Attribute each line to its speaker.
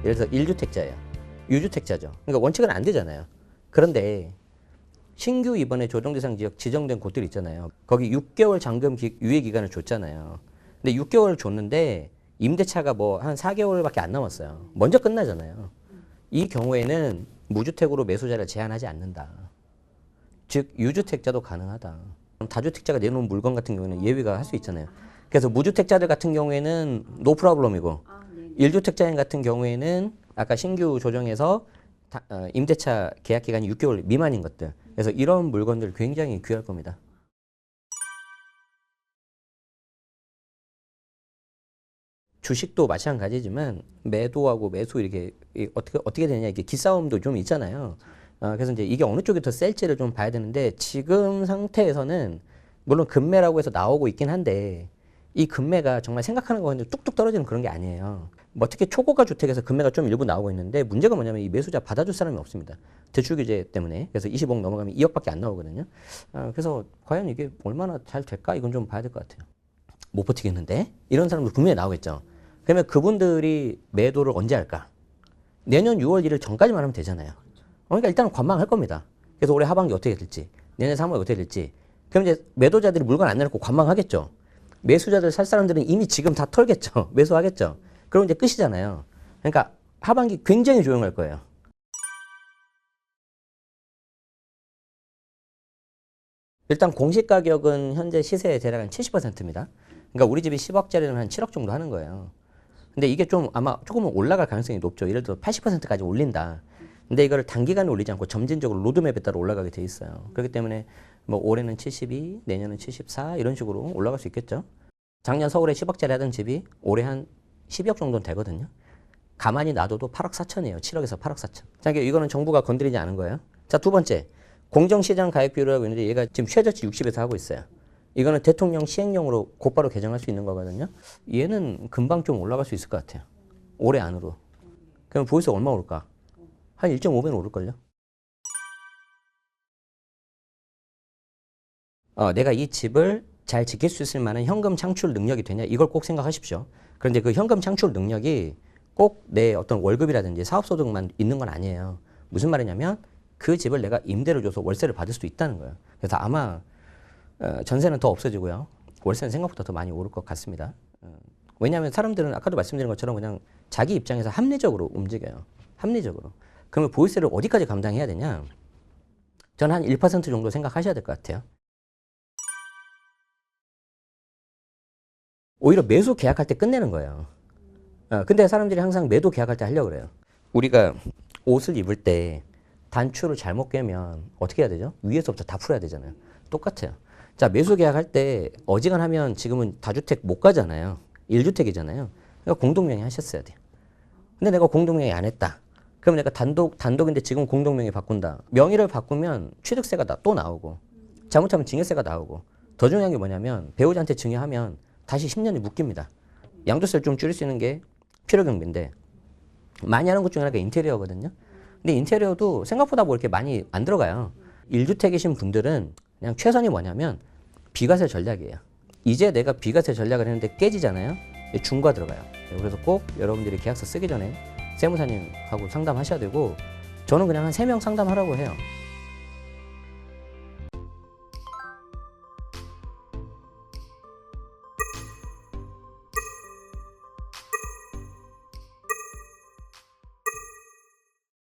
Speaker 1: 예를 들어서 1주택자예요. 유주택자죠. 그러니까 원칙은 안 되잖아요. 그런데 신규 이번에 조정대상 지역 지정된 곳들 있잖아요. 거기 6개월 잔금 유예 기간을 줬잖아요. 근데 6개월을 줬는데 임대차가 뭐 한 4개월밖에 안 남았어요. 먼저 끝나잖아요. 이 경우에는 무주택으로 매수자를 제한하지 않는다. 즉 유주택자도 가능하다. 다주택자가 내놓은 물건 같은 경우에는 예외가 할 수 있잖아요. 그래서 무주택자들 같은 경우에는 노 프로블럼이고 1주택자인 같은 경우에는 아까 신규 조정에서 임대차 계약 기간이 6개월 미만인 것들. 그래서 이런 물건들 굉장히 귀할 겁니다. 주식도 마찬가지지만 매도하고 매수 이렇게 어떻게 되냐 이게 기싸움도 좀 있잖아요. 그래서 이제 이게 어느 쪽이 더 셀지를 좀 봐야 되는데 지금 상태에서는 물론 급매라고 해서 나오고 있긴 한데 이 급매가 정말 생각하는 거는 뚝뚝 떨어지는 그런 게 아니에요. 뭐 특히 초고가 주택에서 급매가 좀 일부 나오고 있는데 문제가 뭐냐면 이 매수자 받아줄 사람이 없습니다. 대출 규제 때문에. 그래서 25억 넘어가면 2억밖에 안 나오거든요. 그래서 과연 이게 얼마나 잘 될까 이건 좀 봐야 될 것 같아요. 못 버티겠는데? 이런 사람들 분명히 나오겠죠. 그러면 그분들이 매도를 언제 할까? 내년 6월 1일 전까지만 하면 되잖아요. 그러니까 일단은 관망할 겁니다. 그래서 올해 하반기 어떻게 될지, 내년 3월 어떻게 될지. 그럼 이제 매도자들이 물건 안 내놓고 관망하겠죠. 매수자들 살 사람들은 이미 지금 다 털겠죠. 매수하겠죠. 그럼 이제 끝이잖아요. 그러니까 하반기 굉장히 조용할 거예요. 일단 공시 가격은 현재 시세의 대략 한 70%입니다. 그러니까 우리 집이 10억짜리는 한 7억 정도 하는 거예요. 근데 이게 좀 아마 조금은 올라갈 가능성이 높죠. 예를 들어 80%까지 올린다. 근데 이거를 단기간에 올리지 않고 점진적으로 로드맵에 따라 올라가게 돼 있어요. 그렇기 때문에 뭐 올해는 72, 내년은 74 이런 식으로 올라갈 수 있겠죠. 작년 서울에 10억짜리 하던 집이 올해 한 12억 정도는 되거든요. 가만히 놔둬도 8억 4천이에요. 7억에서 8억 4천. 자, 이거는 정부가 건드리지 않은 거예요. 자, 두 번째. 공정시장 가액 비율이라고 있는데 얘가 지금 최저치 60에서 하고 있어요. 이거는 대통령 시행령으로 곧바로 개정할 수 있는 거거든요. 얘는 금방 좀 올라갈 수 있을 것 같아요. 올해 안으로. 그럼 보유세 얼마 오를까? 한 1.5배는 오를걸요. 내가 이 집을 잘 지킬 수 있을 만한 현금 창출 능력이 되냐 이걸 꼭 생각하십시오. 그런데 그 현금 창출 능력이 꼭 내 어떤 월급이라든지 사업소득만 있는 건 아니에요. 무슨 말이냐면 그 집을 내가 임대를 줘서 월세를 받을 수도 있다는 거예요. 그래서 아마 전세는 더 없어지고요. 월세는 생각보다 더 많이 오를 것 같습니다. 왜냐하면 사람들은 아까도 말씀드린 것처럼 그냥 자기 입장에서 합리적으로 움직여요. 합리적으로. 그러면 보유세를 어디까지 감당해야 되냐? 저는 한 1% 정도 생각하셔야 될 것 같아요. 오히려 매수 계약할 때 끝내는 거예요. 근데 사람들이 항상 매도 계약할 때 하려고 그래요. 우리가 옷을 입을 때 단추를 잘못 꿰면 어떻게 해야 되죠? 위에서부터 다 풀어야 되잖아요. 똑같아요. 자, 매수 계약할 때 어지간하면 지금은 다주택 못 가잖아요. 1주택이잖아요. 그러니까 공동명의 하셨어야 돼요. 근데 내가 공동명의 안 했다. 그럼 내가 단독인데 지금 공동명의 바꾼다. 명의를 바꾸면 취득세가 또 나오고 잘못하면 증여세가 나오고 더 중요한 게 뭐냐면 배우자한테 증여하면 다시 10년이 묶입니다. 양도세를 좀 줄일 수 있는 게 필요경비인데 많이 하는 것 중에 하나가 인테리어거든요. 근데 인테리어도 생각보다 뭐 이렇게 많이 안 들어가요. 1주택이신 분들은 그냥 최선이 뭐냐면 비과세 전략이에요. 이제 내가 비과세 전략을 했는데 깨지잖아요. 중과 들어가요. 그래서 꼭 여러분들이 계약서 쓰기 전에 세무사님하고 상담하셔야 되고 저는 그냥 한 3명 상담하라고 해요.